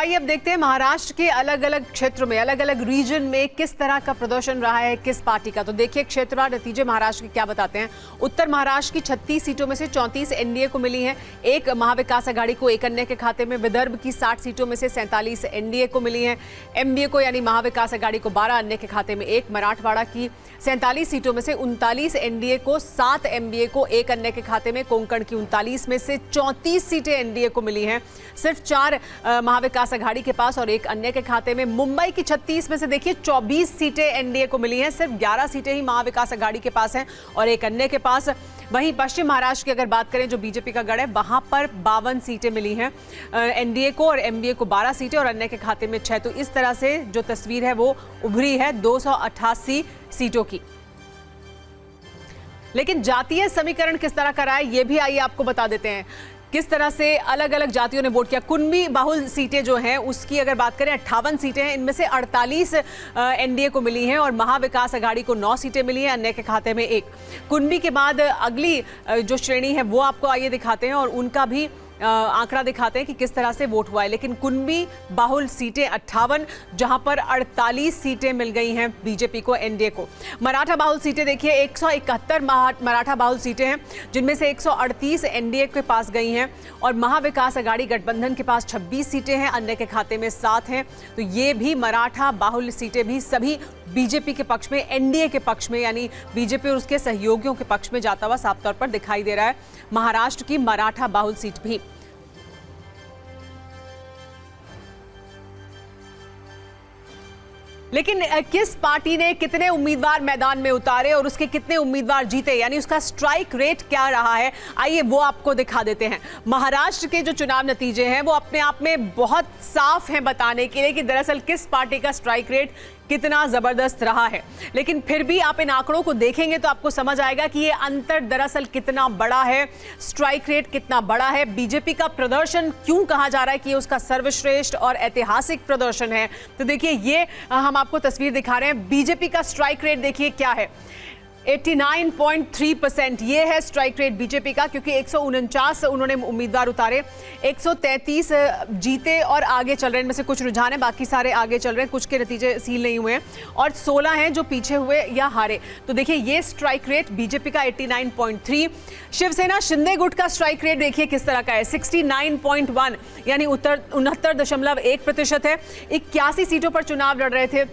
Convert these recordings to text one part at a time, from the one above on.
आइए अब देखते हैं महाराष्ट्र के अलग अलग क्षेत्रों में, अलग अलग रीजन में किस तरह का प्रदर्शन रहा है किस पार्टी का। तो देखिए क्षेत्रवार नतीजे महाराष्ट्र के क्या बताते हैं। उत्तर महाराष्ट्र की 36 सीटों में से 34 एनडीए को मिली हैं, 1 महाविकास आघाड़ी को, 1 अन्य के खाते में। विदर्भ की 60 सीटों में से 47 एनडीए को मिली हैं, एमडीए को यानी महाविकास आघाड़ी को 12, अन्य के खाते में 1। मराठवाड़ा की 47 सीटों में से 39 एनडीए को, 7 एमडीए को, 1 अन्य के खाते में। कोंकण की 39 में से 34 सीटें एनडीए को मिली हैं, सिर्फ 4 महाविकास आघाड़ी के पास और 1 अन्य के खाते में। मुंबई की 36 में से देखिए 24 सीटें एनडीए को मिली हैं, सिर्फ 11 सीटें ही महाविकास आघाड़ी के पास हैं और 1 अन्य के पास। वहीं पश्चिम महाराष्ट्र की अगर बात करें जो बीजेपी का गढ़ है, वहां पर 52 सीटें मिली हैं एनडीए को और एमडीए को 12 सीटें और अन्य के खाते में 6। तो इस तरह से जो तस्वीर है वो उभरी है 288 सीटों की। लेकिन जातीय समीकरण किस तरह का रहा है ये भी आइए आपको बता देते हैं, किस तरह से अलग अलग जातियों ने वोट किया। कुनबी बाहुल सीटें जो हैं उसकी अगर बात करें 58 सीटें हैं, इनमें से 48 एनडीए को मिली हैं और महाविकास आघाड़ी को 9 सीटें मिली हैं, अन्य के खाते में 1। कुनबी के बाद अगली जो श्रेणी है वो आपको आइए दिखाते हैं और उनका भी आंकड़ा दिखाते हैं कि किस तरह से वोट हुआ है। लेकिन कुनबी बाहुल सीटें 58, जहां पर 48 सीटें मिल गई हैं बीजेपी को, एनडीए को। मराठा बाहुल सीटें देखिए 171 मराठा बाहुल सीटें हैं, जिनमें से 138 एनडीए के पास गई हैं और महाविकास आघाड़ी गठबंधन के पास 26 सीटें हैं, अन्य के खाते में 7 हैं। तो ये भी मराठा बाहुल सीटें भी सभी बीजेपी के पक्ष में, एनडीए के पक्ष में, यानी बीजेपी और उसके सहयोगियों के पक्ष में जाता हुआ साफ तौर पर दिखाई दे रहा है महाराष्ट्र की मराठा बाहुल सीट भी। लेकिन किस पार्टी ने कितने उम्मीदवार मैदान में उतारे और उसके कितने उम्मीदवार जीते, यानी उसका स्ट्राइक रेट क्या रहा है, आइए वो आपको दिखा देते हैं। महाराष्ट्र के जो चुनाव नतीजे हैं वो अपने आप में बहुत साफ हैं बताने के लिए कि दरअसल किस पार्टी का स्ट्राइक रेट कितना जबरदस्त रहा है। लेकिन फिर भी आप इन आंकड़ों को देखेंगे तो आपको समझ आएगा कि ये अंतर दरअसल कितना बड़ा है, स्ट्राइक रेट कितना बड़ा है। बीजेपी का प्रदर्शन क्यों कहा जा रहा है कि ये उसका सर्वश्रेष्ठ और ऐतिहासिक प्रदर्शन है, तो देखिए ये हम आपको तस्वीर दिखा रहे हैं। बीजेपी का स्ट्राइक रेट देखिए क्या है, 89.3% ये है स्ट्राइक रेट बीजेपी का, क्योंकि 149 उन्होंने उम्मीदवार उतारे, 133 जीते और आगे चल रहे हैं। इनमें से कुछ रुझान है, बाकी सारे आगे चल रहे हैं, कुछ के नतीजे सील नहीं हुए हैं और 16 हैं जो पीछे हुए या हारे। तो देखिए ये स्ट्राइक रेट बीजेपी का 89.3। शिवसेना शिंदे गुट का स्ट्राइक रेट देखिए किस तरह का है, 69.1 यानी 69.1% है। 81 सीटों पर चुनाव लड़ रहे थे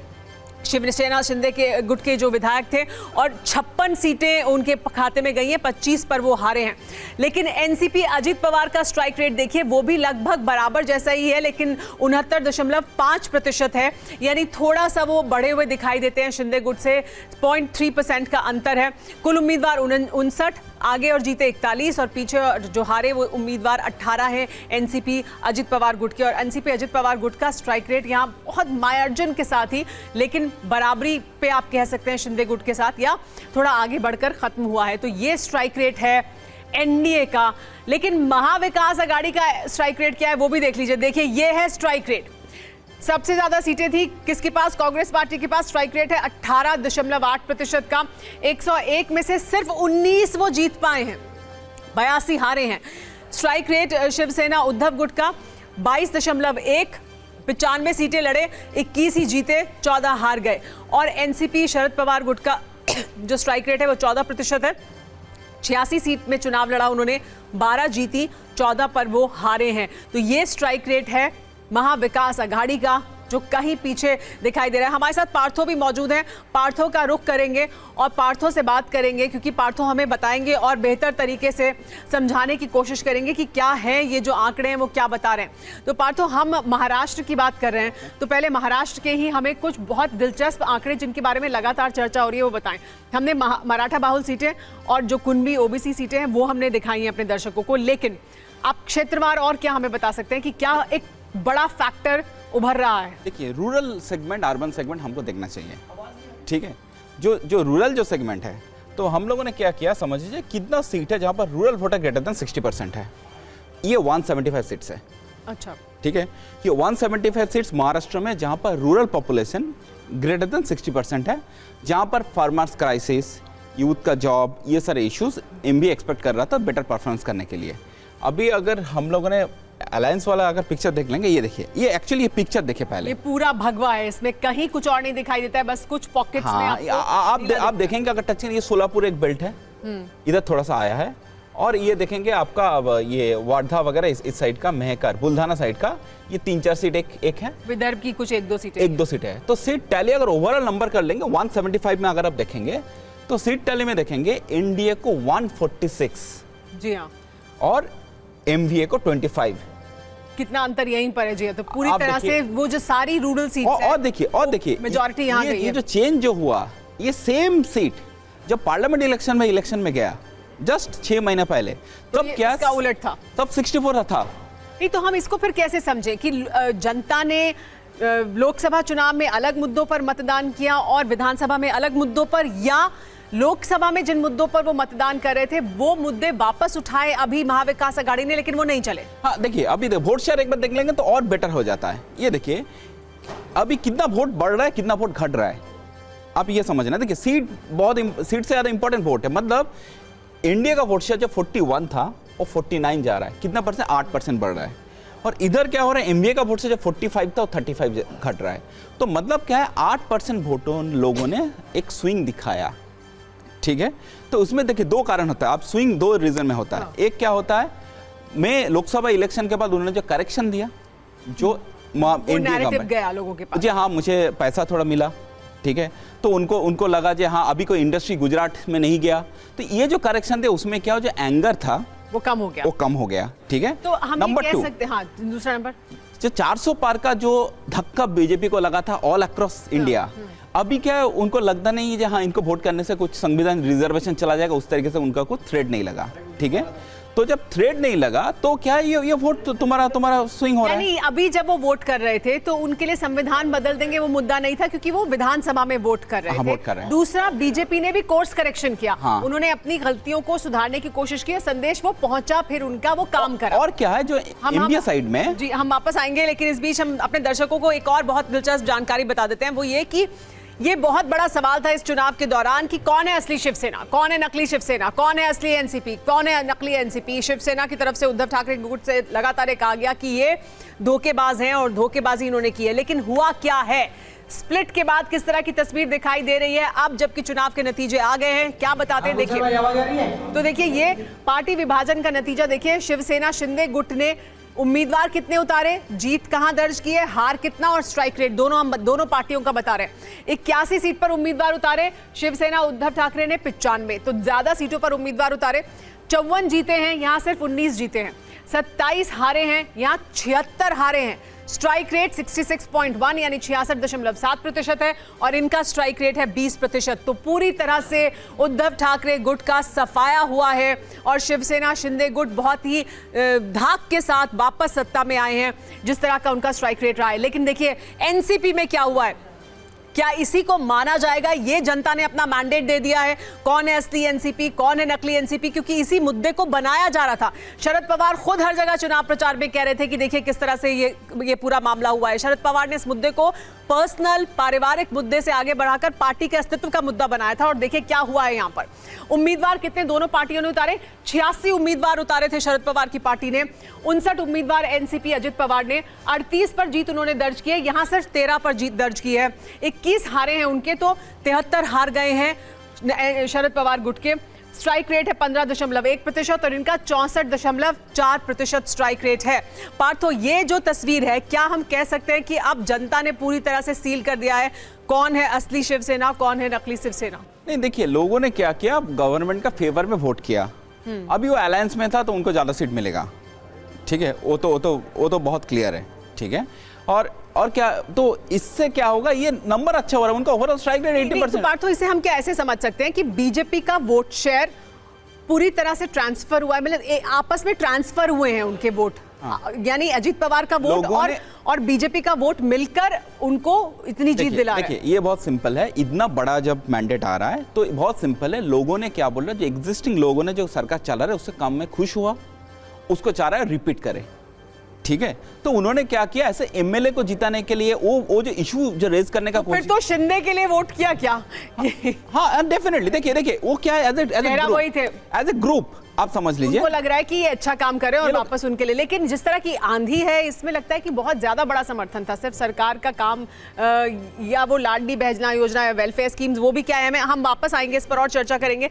शिवसेना शिंदे के गुट के जो विधायक थे और 56 सीटें उनके खाते में गई हैं, 25 पर वो हारे हैं। लेकिन एनसीपी अजित पवार का स्ट्राइक रेट देखिए वो भी लगभग बराबर जैसा ही है, लेकिन 69.5% है, यानी थोड़ा सा वो बढ़े हुए दिखाई देते हैं शिंदे गुट से, 0.3% का अंतर है। कुल उम्मीदवार 59, आगे और जीते 41 और पीछे जो हारे वो उम्मीदवार 18 हैं एनसीपी अजित पवार गुट के। और एनसीपी अजित पवार गुट का स्ट्राइक रेट यहाँ बहुत मार्जिन के साथ ही, लेकिन बराबरी पे आप कह सकते हैं शिंदे गुट के साथ, या थोड़ा आगे बढ़कर खत्म हुआ है। तो ये स्ट्राइक रेट है एनडीए का। लेकिन महाविकास आघाड़ी का स्ट्राइक रेट क्या है वो भी देख लीजिए। देखिए ये है स्ट्राइक रेट, सबसे ज्यादा सीटें थी किसके पास, कांग्रेस पार्टी के पास। स्ट्राइक रेट है 18.8% का, 101 में से सिर्फ 19 वो जीत पाए हैं, 82 हारे हैं। स्ट्राइक रेट शिवसेना उद्धव गुट का 22.1, 95 सीटें लड़े, 21 ही जीते, 14 हार गए। और एनसीपी शरद पवार गुट का जो स्ट्राइक रेट है वो 14% है, 86 सीट में चुनाव लड़ा उन्होंने, 12 जीती, 14 पर वो हारे हैं। तो ये स्ट्राइक रेट है महाविकास आघाड़ी का, जो कहीं पीछे दिखाई दे रहा है। हमारे साथ पार्थो भी मौजूद हैं, पार्थो का रुख करेंगे और पार्थो से बात करेंगे, क्योंकि पार्थो हमें बताएंगे और बेहतर तरीके से समझाने की कोशिश करेंगे कि क्या है ये जो आंकड़े हैं वो क्या बता रहे हैं। तो पार्थो, हम महाराष्ट्र की बात कर रहे हैं, तो पहले महाराष्ट्र के ही हमें कुछ बहुत दिलचस्प आंकड़े जिनके बारे में लगातार चर्चा हो रही है वो बताएं। हमने मराठा बाहुल सीटें और जो कुनबी ओबीसी सीटें हैं वो हमने दिखाई हैं अपने दर्शकों को, लेकिन आप क्षेत्रवार और क्या हमें बता सकते हैं कि क्या एक बड़ा फैक्टर उभर रहा है? देखिए रूरल सेगमेंट, अर्बन सेगमेंट हमको देखना चाहिए, ठीक है। जो रूरल जो सेगमेंट है, तो हम लोगों ने क्या किया, समझ लीजिए कितना सीट है जहाँ पर रूरल वोटर ग्रेटर देन 60% है, ये 175 सीट्स है। अच्छा, ठीक है। ये 175 सीट्स महाराष्ट्र में जहाँ पर रूरल पॉपुलेशन ग्रेटर देन 60% है, जहाँ पर फार्मर्स क्राइसिस, यूथ का जॉब, ये सारे इश्यूज एमबी एक्सपेक्ट कर रहा था बेटर परफॉर्मेंस करने के लिए। अभी अगर हम लोगों ने अलायंस वाला अगर पिक्चर देख लेंगे, ये देखिए, ये एक्चुअली ये पिक्चर देखिए पहले, ये पूरा भगवा है, इसमें कहीं कुछ और नहीं दिखाई देता है, बस कुछ पॉकेट्स में आप देखेंगे अगर टच करें, ये सोलापुर एक बेल्ट है, इधर थोड़ा सा आया है, और ये देखेंगे आपका अब ये वार्धा वगैरह इस साइड का, मेहकर बुल्धाना साइड का, ये 3-4 सीट एक है, विदर्भ की कुछ 1-2 सीटें, 1-2 सीटें है। तो सीट टैली अगर ओवरऑल नंबर कर लेंगे 175 में अगर आप देखेंगे तो सीट टैली में देखेंगे एनडीए को 146, जी हाँ, और एमवीए को 25। कितना अंतर यहीं पर है जी। तो पूरी आप तरह से वो जो सारी रूरल सीट्स और देखिए मेजॉरिटी यहाँ गई है। ये जो चेंज जो हुआ, ये सेम सीट जब पार्लियामेंट इलेक्शन में गया जस्ट 6 महीने पहले, तब क्या इसका उलट था, तब 64 था। नहीं तो हम इसको फिर कैसे समझे कि जनता ने लोकसभा चुनाव में अलग मुद्दों पर मतदान किया और विधानसभा में अलग मुद्दों पर, या लोकसभा में जिन मुद्दों पर वो मतदान कर रहे थे वो मुद्दे वापस उठाए अभी महाविकास अघाड़ी ने, लेकिन वो नहीं चले। हाँ देखिए, अभी वोट शेयर एक बार देख लेंगे तो और बेटर हो जाता है। ये देखिए अभी कितना वोट बढ़ रहा है, कितना वोट घट रहा है, आप ये समझना। देखिए सीट से ज्यादा इंपॉर्टेंट वोट है, मतलब इंडिया का वोट शेयर जो 41 था वो 49 जा रहा है, कितना परसेंट, 8% बढ़ रहा है। और इधर क्या हो रहा है, एमवीए का वोट शेयर जो 45 था वो 35 घट रहा है। तो मतलब क्या है, 8% वोटों लोगों ने एक स्विंग दिखाया, ठीक है। तो उसमें देखिए 2 कारण होता है, आप स्विंग 2 रीजन में होता है। एक क्या होता है, मैं लोकसभा इलेक्शन के बाद उन्होंने जो करेक्शन दिया, जो नैरेटिव गया लोगों के पास, जी हाँ मुझे पैसा थोड़ा मिला, ठीक है, तो उनको लगा जो हाँ अभी कोई इंडस्ट्री गुजरात में नहीं गया, तो ये जो करेक्शन थे उसमें क्या हो, जो एंगर था वो कम हो गया, ठीक है। तो हम नंबर ये कह 2, सकते हैं, हाँ दूसरा नंबर, जो 400 पार का जो धक्का बीजेपी को लगा था ऑल अक्रॉस इंडिया, अभी क्या है, उनको लगता नहीं है हाँ इनको वोट करने से कुछ संविधान रिजर्वेशन चला जाएगा, उस तरीके से उनका कुछ थ्रेड नहीं लगा, ठीक है। तो जब थ्रेड नहीं लगा तो क्या ये वोट तो तुम्हारा स्विंग हो रहा है। यानी अभी जब वो वोट कर रहे थे तो उनके लिए संविधान बदल देंगे वो मुद्दा नहीं था, क्योंकि वो विधानसभा में वोट कर रहे थे। वोट कर रहे हैं। दूसरा, बीजेपी ने भी कोर्स करेक्शन किया, हाँ। उन्होंने अपनी गलतियों को सुधारने की कोशिश की, संदेश वो पहुंचा, फिर उनका वो काम करा। और क्या है, जो इंडिया साइड में, जी हम वापस आएंगे, लेकिन इस बीच हम अपने दर्शकों को एक और बहुत दिलचस्प जानकारी बता देते हैं, वो ये कि ये बहुत बड़ा सवाल था इस चुनाव के दौरान कि कौन है असली शिवसेना, कौन है नकली शिवसेना, कौन है असली एनसीपी, कौन है नकली एनसीपी। शिवसेना की तरफ से उद्धव ठाकरे गुट से लगातार कहा गया कि ये धोखेबाज हैं और धोखेबाजी इन्होंने की है, लेकिन हुआ क्या है, स्प्लिट के बाद किस तरह की तस्वीर दिखाई दे रही है, अब जबकि चुनाव के नतीजे आ गए हैं, क्या बताते हैं देखिए। तो देखिए ये पार्टी विभाजन का नतीजा देखिए, शिवसेना शिंदे गुट ने उम्मीदवार कितने उतारे, जीत कहां दर्ज की है, हार कितना और स्ट्राइक रेट, दोनों हम दोनों पार्टियों का बता रहे हैं। 81 सीट पर उम्मीदवार उतारे शिवसेना उद्धव ठाकरे ने 95, तो ज्यादा सीटों पर उम्मीदवार उतारे। 54 जीते हैं, यहां सिर्फ 19 जीते हैं। 27 हारे हैं, यहां 76 हारे हैं। स्ट्राइक रेट 66.1 यानी 66.7% है और इनका स्ट्राइक रेट है 20%। तो पूरी तरह से उद्धव ठाकरे गुट का सफाया हुआ है और शिवसेना शिंदे गुट बहुत ही धाक के साथ वापस सत्ता में आए हैं, जिस तरह का उनका स्ट्राइक रेट रहा है। लेकिन देखिए एनसीपी में क्या हुआ है, क्या इसी को माना जाएगा, ये जनता ने अपना मैंडेट दे दिया है, कौन है असली एनसीपी, कौन है नकली एनसीपी, क्योंकि इसी मुद्दे को बनाया जा रहा था। शरद पवार खुद हर जगह चुनाव प्रचार में कह रहे थे कि देखिए किस तरह से ये पूरा मामला हुआ है। शरद पवार ने इस मुद्दे को पर्सनल पारिवारिक मुद्दे से आगे बढ़ाकर पार्टी के अस्तित्व का मुद्दा बनाया था और देखिए क्या हुआ है यहाँ पर। उम्मीदवार कितने दोनों पार्टियों ने उतारे, 86 उम्मीदवार उतारे थे शरद पवार की पार्टी ने, 59 उम्मीदवार एनसीपी अजित पवार ने, 38 पर जीत उन्होंने दर्ज की है, यहां सिर्फ 13 पर जीत दर्ज की है। 21 हारे हैं उनके, तो 73 हार गए हैं शरद पवार गुट के। स्ट्राइक रेट है 15.1% और इनका 64.4% स्ट्राइक रेट है। पार्थो, ये जो तस्वीर है, क्या हम कह सकते हैं कि अब जनता ने पूरी तरह से सील कर दिया है कौन है असली शिवसेना, कौन है नकली शिवसेना? नहीं देखिए, लोगों ने क्या किया, गवर्नमेंट का फेवर में वोट किया। अभी वो अलायंस में था तो उनको ज्यादा सीट मिलेगा, ठीक है, वो तो बहुत क्लियर है, ठीक है। और क्या, तो इससे क्या होगा, ये नंबर अच्छा हो रहा है उनका, ओवरऑल स्ट्राइक रेट 80%। तो इसे हम क्या ऐसे समझ सकते हैं कि बीजेपी का वोट शेयर पूरी तरह से ट्रांसफर हुआ है, मतलब आपस में ट्रांसफर हुए हैं उनके वोट, यानी अजीत पवार का वोट और बीजेपी का वोट मिलकर उनको इतनी जीत दिला रहा है। देखिए ये बहुत सिंपल है, इतना बड़ा जब मैंडेट आ रहा है तो बहुत सिंपल है। लोगों ने क्या बोल रहा है, जो एग्जिस्टिंग लोगों ने जो सरकार चला रहा है उससे काम में खुश हुआ, उसको चाह रहा है रिपीट करे, ठीक है, तो उन्होंने क्या किया, ऐसे एमएलए को जिताने के लिए वो जो इशू जो रेज करने का फिर तो शिंदे के लिए वोट किया क्या? हाँ डेफिनेटली, देखिए वो क्या है, एज ए ग्रुप आप समझ लीजिए, उनको लग रहा है कि ये अच्छा काम करे और वापस उनके लिए। लेकिन जिस तरह की आंधी है, इसमें लगता है कि बहुत ज्यादा बड़ा समर्थन था, सिर्फ सरकार का काम या वो लाडली बहना योजना या वेलफेयर स्कीम्स, वो भी क्या है, हम वापस आएंगे इस पर और चर्चा करेंगे।